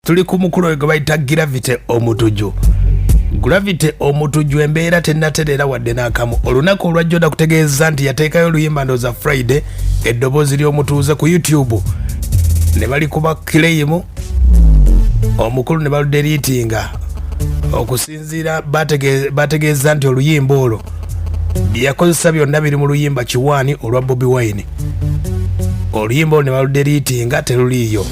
tuli ku mukulu gwe bayita Gravity Omutujju. Gravity Omutujju embeera tennaterera wadde n'akamu. Olunaku olwajja kutegeeza nti yateekayo oluyimba ndooza Friday eddoboozi ly'omutuuze ku YouTube ne balikuba claim omukulu ne baludeliitinga okusinziira bategeeza nti oluyimba olwo yakozesa byonna biri mu luyimba kiwaani olwa Bobi Wine. Oluyimba olwo ne baludeliitinga teruliiyo.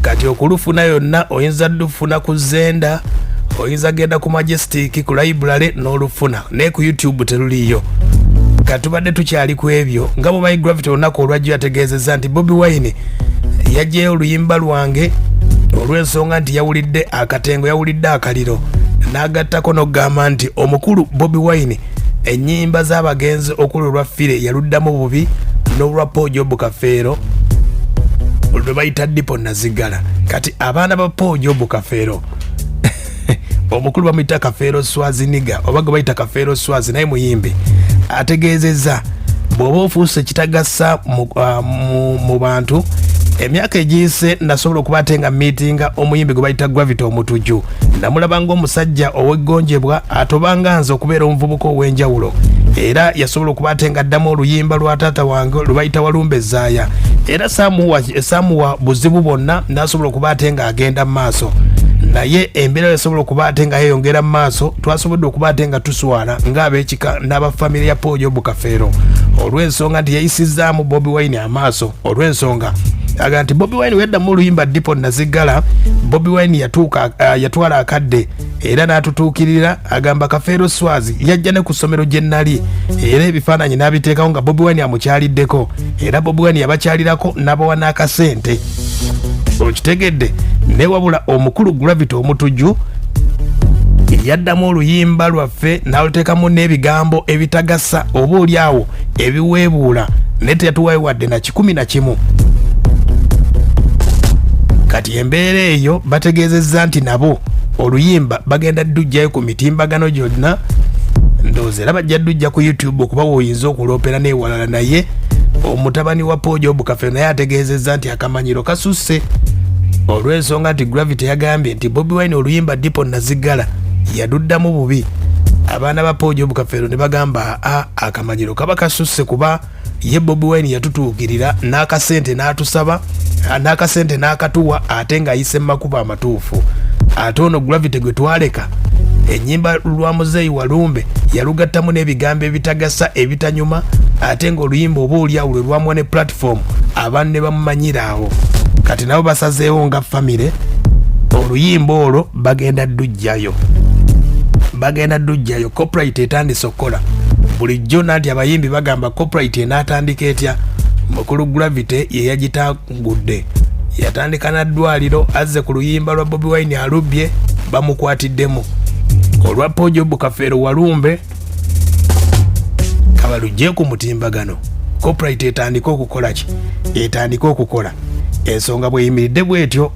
Kati okulufuna yonna oyinza lufuna ku Zenda, oyinza genda ku Majestic, ku library n'olufuna, naye ku YouTube teruliiyo. Katubadde tukyali ku ebyo nga mumanyi Gravity olunaku olwajjo yategeezezza nti Bobi Wine yajjayo oluyimba lwange olw'ensonga nti yawulidde akatengo, yawulidde akaliro, n'agattako n'okugamba nti omukulu Bobi Wine ennyimba z'abagenzi okuli olwa Fire yaluddamu bubi n'olwa Paul Kafeero lwe bayita Dippo Nazzigala. Kati abaana ba Paul Kafeero omukulu bamuyita Kafeero Schwarz oba gwe bayita Kafeero Schwarz naye muyimbi ategeezezza bw'oba ofuuse kitagasa mu bantu. Emyaka egiyise nasobola okuba ate nga meetinga omuyimbi gwe bayita Gravity Omutujju, namulaba ng'omusajja ow'eggonjebwa atobanga nze okubeera omuvubuka ow'enjawulo, era yasobola okuba ate nga addamu oluyimba lwa taata wange lwe bayita Walumbe Zaaya, era saamuwa buzibu bwonna, n'asobola okuba ate nga agenda mu maaso. Naye embeera yasobola okuba ate nga yeeyongera mu maaso, twasobodde okuba ate nga tuswala ng'ab'ekika n'abafamire ya Paul Kafeero olw'ensonga nti yayisizzaamu Bobi Wine amaaso. Olw'ensonga aga nti Bobi Wine weddamu oluyimba Dippo Nazzigala, Bobi Wine yatwala akadde era n'atutuukirira, agamba Kafeero Schwarz yajja ne ku ssomero gye nnali era ebifaananyi n'abiteekawo nga Bobi Wine amukyaliddeko, era Bobi Wine yabakyalirako n'abawa n'akasente. Okitegedde? Ne wabula omukulu Gravity Omutujju yaddamu oluyimba lwaffe n'aluteekamu n'ebigambo ebitagasa oba oli awo ebiweebuula, naye teyatuwayo wadde na 11. Kati embeera eyo bategeezezza nti nabo oluyimba bagenda ddujjayo ku mitimbagano gyonna, ndowooza era bajja ddujja ku YouTube okuba woyinza okuloopera n'ewalala. Naye omutabani wa Paul Kafeero naye ategeezezza nti akamanyiro kasusse olw'ensonga nti Gravity yagambye nti Bobi Wine oluyimba Dippo Nazzigala yaduddamu bubi. Abaana ba Paul Kafeero ne bagamba akamanyiro kaba kasusse kuba ye Bobi Wine yatutuukirira n'akasente n'atusaba, n'akasente n'akatuwa ate ng'ayise mu makubo amatuufu. Ate ono Gravity gwe twaleka ennyimba lwa muzeeyi Walumbe yalugattamu n'ebigambo ebitagasa ebitanyuma, ate ng'oluyimba oba olyawo lwe lwamuwa ne platform abantu ne bamumanyira awo. Kati nabo basazeewo nga famire oluyimba olwo bagenda ddujjayo. Copyright etandise okukola bulijjo nanti abayimbi bagamba copyright enaatandika etya. Mukulu Gravity ye yagitangudde, yatandika na ddwaliro, azze ku luyimba lwa Bobi Wine alubye bamukwatiddemu. Olwa Paul Kafeero Walumbe kabalujje ku mutimbagano, copyright etandika okukola ki? Etandika okukola. Ensonga bweyimiridde bwetyo